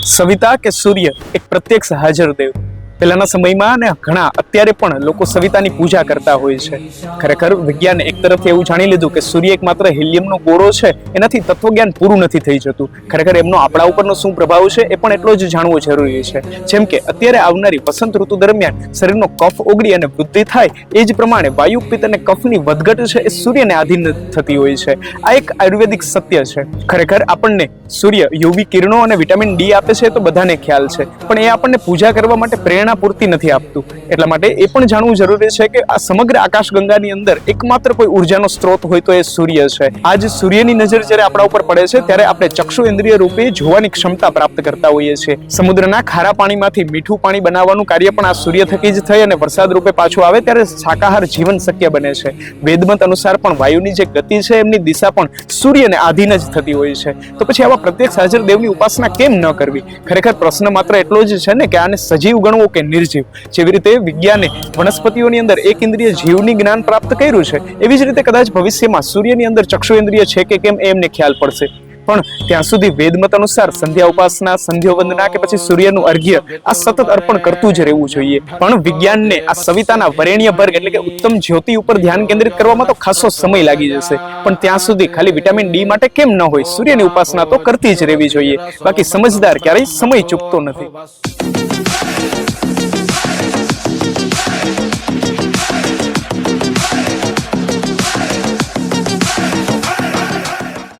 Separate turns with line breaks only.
સવિતા કે સૂર્ય એક પ્રત્યક્ષ હાજર દેવ. પહેલાના સમયમાં અને ઘણા અત્યારે પણ લોકો સવિતાની પૂજા કરતા હોય છે. ખરેખર વિજ્ઞાને એક તરફથી એવું જાણી લીધું કે સૂર્ય એક માત્ર હિલિયમનો ગોળો છે, એનાથી તત્વજ્ઞાન પૂરું નથી થઈ જતું. ખરેખર એમનો આપણા ઉપરનો શું પ્રભાવ છે એ પણ એટલો જ જાણવો જરૂરી છે. જેમ કે અત્યારે આવનારી વસંત ઋતુ દરમિયાન શરીરનો કફ ઓગળી અને વૃદ્ધિ થાય, એ જ પ્રમાણે વાયુ પિત્ત અને કફની વધઘટ છે એ સૂર્યને આધીન થતી હોય છે. આ એક આયુર્વેદિક સત્ય છે. ખરેખર આપણને સૂર્ય યુવી કિરણો અને વિટામિન ડી આપે છે તો બધાને ખ્યાલ છે, પણ એ આપણને પૂજા કરવા માટે પ્રેરણા પૂરતી નથી આપતું. એટલા માટે એ પણ જાણવું જરૂરી છે કે આ સમગ્ર આકાશગંગાની અંદર એકમાત્ર કોઈ ઉર્જાનો સ્ત્રોત હોય તો એ સૂર્ય છે. આજ સૂર્યની નજર જ્યારે આપણા ઉપર પડે છે ત્યારે આપણે ચક્ષુ ઇન્દ્રિય રૂપે જોવાની ક્ષમતા પ્રાપ્ત કરતા હોઈએ છીએ. સમુદ્રના ખારા પાણીમાંથી મીઠું પાણી બનાવવાનું કાર્ય પણ આ સૂર્ય થકી જ થઈ અને વરસાદ રૂપે પાછું આવે ત્યારે શાકાહાર જીવન શક્ય બને છે. વેદમત અનુસાર પણ વાયુની જે ગતિ છે એમની દિશા પણ સૂર્યને આધીન જ થતી હોય છે. તો પછી આવા પ્રત્યક્ષ હાજર દેવની ઉપાસના કેમ ન કરવી? ખરેખર પ્રશ્ન માત્ર એટલો જ છે ને કે આને સજીવ ગણવો કે નિર્જીવ. જેવી રીતે વિજ્ઞાને વનસ્પતિઓની અંદર એક ઇન્દ્રિય જીવની જ્ઞાન પ્રાપ્ત કર્યું છે, એવી જ રીતે કદાચ ભવિષ્યમાં સૂર્યની અંદર ચક્ષુ ઇન્દ્રિય છે કે કેમ એમને ખ્યાલ પડશે. પણ ત્યાં સુધી વેદમત અનુસાર સંધ્યા ઉપાસના, સંધ્યા વંદના કે પછી સૂર્યનું અર્ઘ્ય આ સતત અર્પણ કરતું જ રહેવું જોઈએ. પણ વિજ્ઞાનને આ સવિતાના વરેણ્ય વર્ગ એટલે કે ઉત્તમ જ્યોતિ ઉપર ધ્યાન કેન્દ્રિત કરવામાં તો ખાસો સમય લાગી જશે. પણ ત્યાં સુધી ખાલી વિટામિન ડી માટે કેમ ન હોય, સૂર્યની ઉપાસના તો કરતી જ રહેવી જોઈએ. બાકી સમજદાર ક્યારેય સમય ચૂકતો નથી.